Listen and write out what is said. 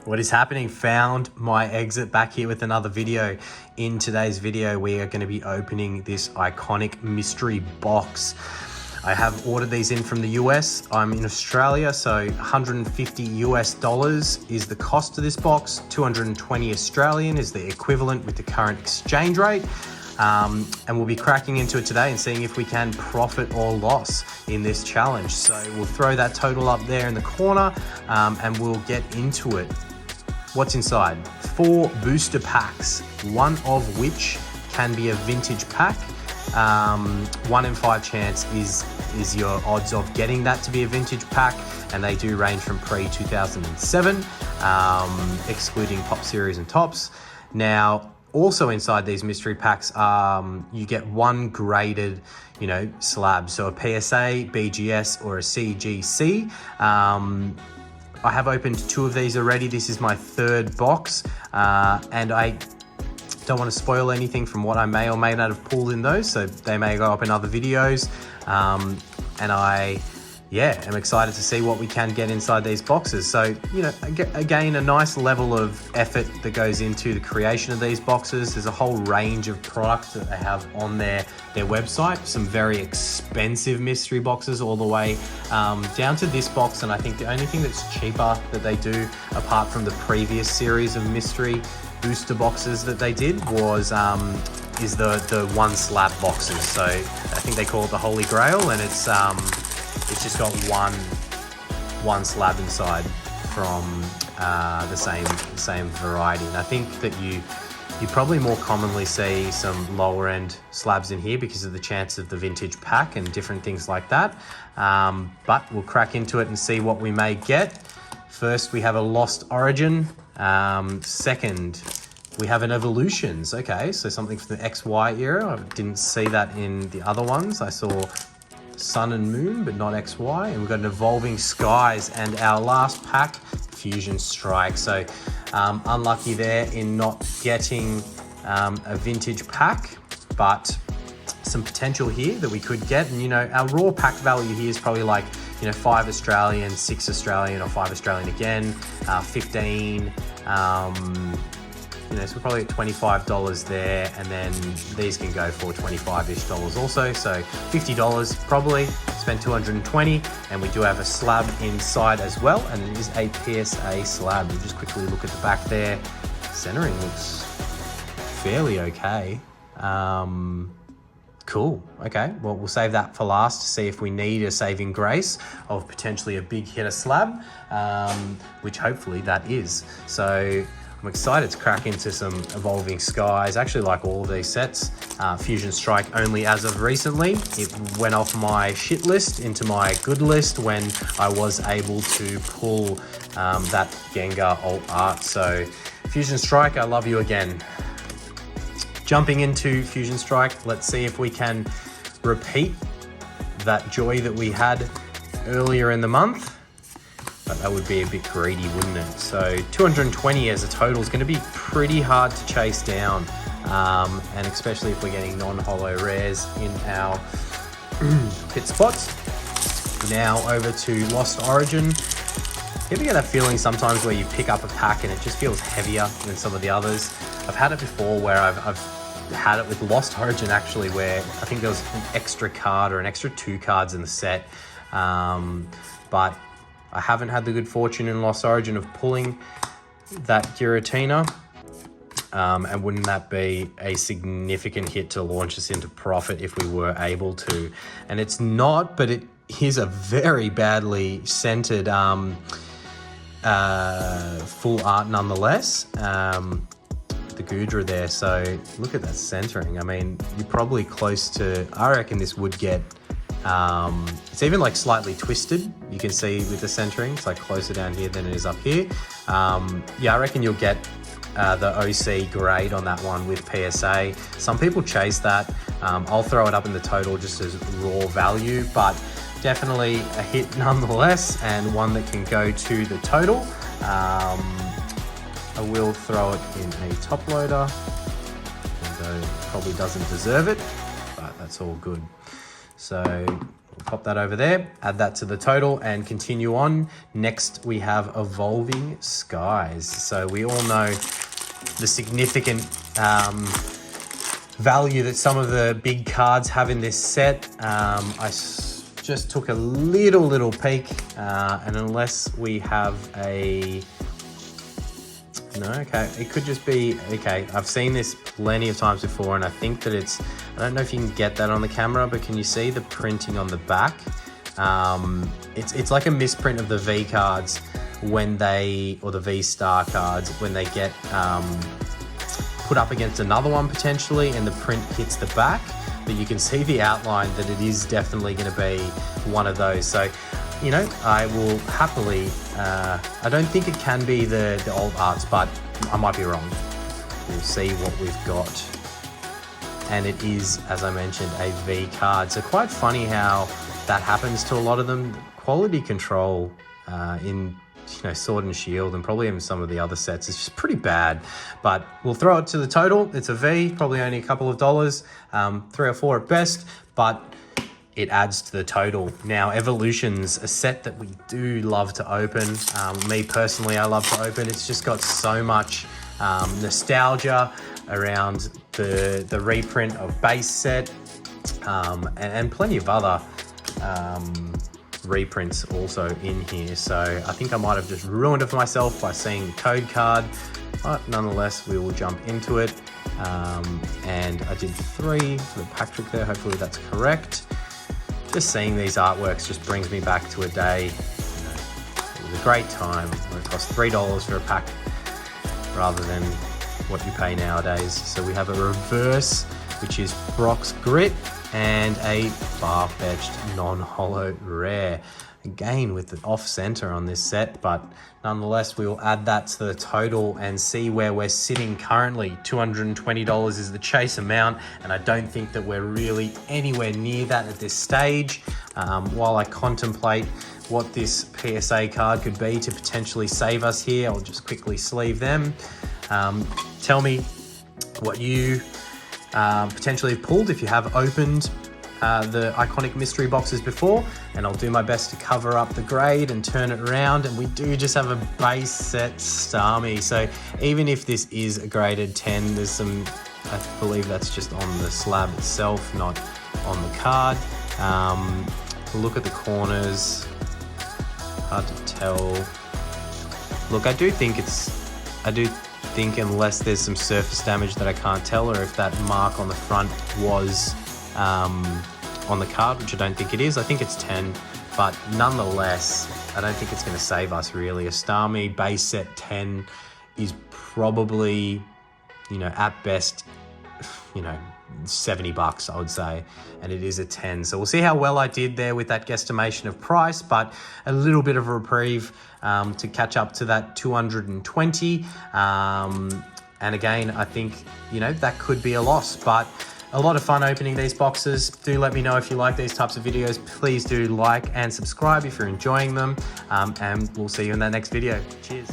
What is happening? Found my exit, back here with another video. In today's video, we are going to be opening this iconic mystery box. I have ordered these in from the US. I'm in Australia, so 150 US dollars is the cost of this box. 220 Australian is the equivalent with the current exchange rate. And we'll be cracking into it today and seeing if we can profit or loss in this challenge. So we'll throw that total up there in the corner and we'll get into it. What's inside? 4 booster packs, one of which can be a vintage pack. 1 in 5 chance is your odds of getting that to be a vintage pack, and they do range from pre-2007, excluding Pop Series and Tops. Now, also inside these mystery packs, you get 1 graded, slab. So a PSA, BGS, or a CGC. I have opened 2 of these already. This is my 3rd box, and I don't want to spoil anything from what I may or may not have pulled in those, so they may go up in other videos. And I'm excited to see what we can get inside these boxes. So, again, a nice level of effort that goes into the creation of these boxes. There's a whole range of products that they have on their website. Some very expensive mystery boxes all the way down to this box. And I think the only thing that's cheaper that they do, apart from the previous series of mystery booster boxes that they did, was is the 1 slab boxes. So I think they call it the Holy Grail, and it's just got one slab inside from the same variety. And I think that you probably more commonly see some lower end slabs in here because of the chance of the vintage pack and different things like that. But we'll crack into it and see what we may get. First, we have a Lost Origin. Second, we have an Evolutions. Okay, so something from the XY era. I didn't see that in the other ones. I saw Sun and Moon, but not XY. And we've got an Evolving Skies, and our last pack, Fusion Strike. So unlucky there in not getting a vintage pack, but some potential here that we could get. And our raw pack value here is probably like 5 Australian, 6 Australian, or 5 Australian again, 15. So we're probably at $25 there, and then these can go for $25-ish also. So $50 probably, spend $220, and we do have a slab inside as well, and it is a PSA slab. We'll just quickly look at the back there. Centering looks fairly okay. Cool. Okay, well, we'll save that for last to see if we need a saving grace of potentially a big hitter slab, which hopefully that is. So I'm excited to crack into some Evolving Skies. I actually like all of these sets. Fusion Strike only as of recently. It went off my shit list into my good list when I was able to pull that Gengar alt art. So Fusion Strike, I love you again. Jumping into Fusion Strike, let's see if we can repeat that joy that we had earlier in the month. But that would be a bit greedy, wouldn't it? So 220 as a total is going to be pretty hard to chase down. And especially if we're getting non-holo rares in our pit spots. Now over to Lost Origin. You ever get that feeling sometimes where you pick up a pack and it just feels heavier than some of the others? I've had it before where I've had it with Lost Origin actually, where I think there was an extra card or an extra 2 cards in the set. But I haven't had the good fortune in Lost Origin of pulling that Giratina. And wouldn't that be a significant hit to launch us into profit if we were able to? And it's not, but it is a very badly centered full art nonetheless. The Gudra there, so look at that centering. I mean, you're probably close to, I reckon this would get, it's even like slightly twisted. You can see with the centering, it's like closer down here than it is up here. I reckon you'll get the OC grade on that one with PSA. Some people chase that. I'll throw it up in the total just as raw value, but definitely a hit nonetheless, and one that can go to the total. I will throw it in a top loader, although it probably doesn't deserve it, but that's all good. So We'll pop that over there, add that to the total and continue on. Next, we have Evolving Skies. So we all know the significant value that some of the big cards have in this set. Just took a little peek, and unless we have a... No, okay, it could just be, okay, I've seen this plenty of times before, and I think that it's, I don't know if you can get that on the camera, but can you see the printing on the back? It's like a misprint of the V cards when they, or the V star cards, when they get put up against another one potentially, and the print hits the back, but you can see the outline that it is definitely going to be one of those. So, you know, I will happily, I don't think it can be the old arts, but I might be wrong. We'll see what we've got. And it is, as I mentioned, a V card. So quite funny how that happens to a lot of them. Quality control in, you know, Sword and Shield, and probably even some of the other sets, is just pretty bad. But we'll throw it to the total. It's a V, probably only a couple of dollars, 3 or 4 at best, but it adds to the total. Now, Evolution's a set that we do love to open. Me personally, I love to open. It's just got so much nostalgia around the reprint of base set, and plenty of other reprints also in here. So I think I might have just ruined it for myself by seeing the code card, but nonetheless, we will jump into it. And I did 3 for the pack trick there. Hopefully that's correct. Just seeing these artworks just brings me back to a day. You know, it was a great time when it cost $3 for a pack rather than what you pay nowadays. So we have a reverse, which is Brock's Grit, and a far-fetched non-holo rare. Again, with the off-center on this set, but nonetheless, we will add that to the total and see where we're sitting currently. $220 is the chase amount, and I don't think that we're really anywhere near that at this stage. While I contemplate what this PSA card could be to potentially save us here, I'll just quickly sleeve them. Tell me what you potentially have pulled if you have opened the iconic mystery boxes before, and I'll do my best to cover up the grade and turn it around. And we do just have a base set Starmie, so even if this is a graded 10, there's some, I believe that's just on the slab itself, not on the card. Look at the corners, hard to tell. Look, I do think unless there's some surface damage that I can't tell, or if that mark on the front was on the card, which I don't think it is. I think it's 10, but nonetheless, I don't think it's going to save us really. A Starmie base set 10 is probably, you know, at best, you know, $70, I would say, and it is a 10. So we'll see how well I did there with that guesstimation of price, but a little bit of a reprieve to catch up to that 220. And again, I think, you know, that could be a loss, but a lot of fun opening these boxes. Do let me know if you like these types of videos. Please do like and subscribe if you're enjoying them, and we'll see you in that next video. Cheers.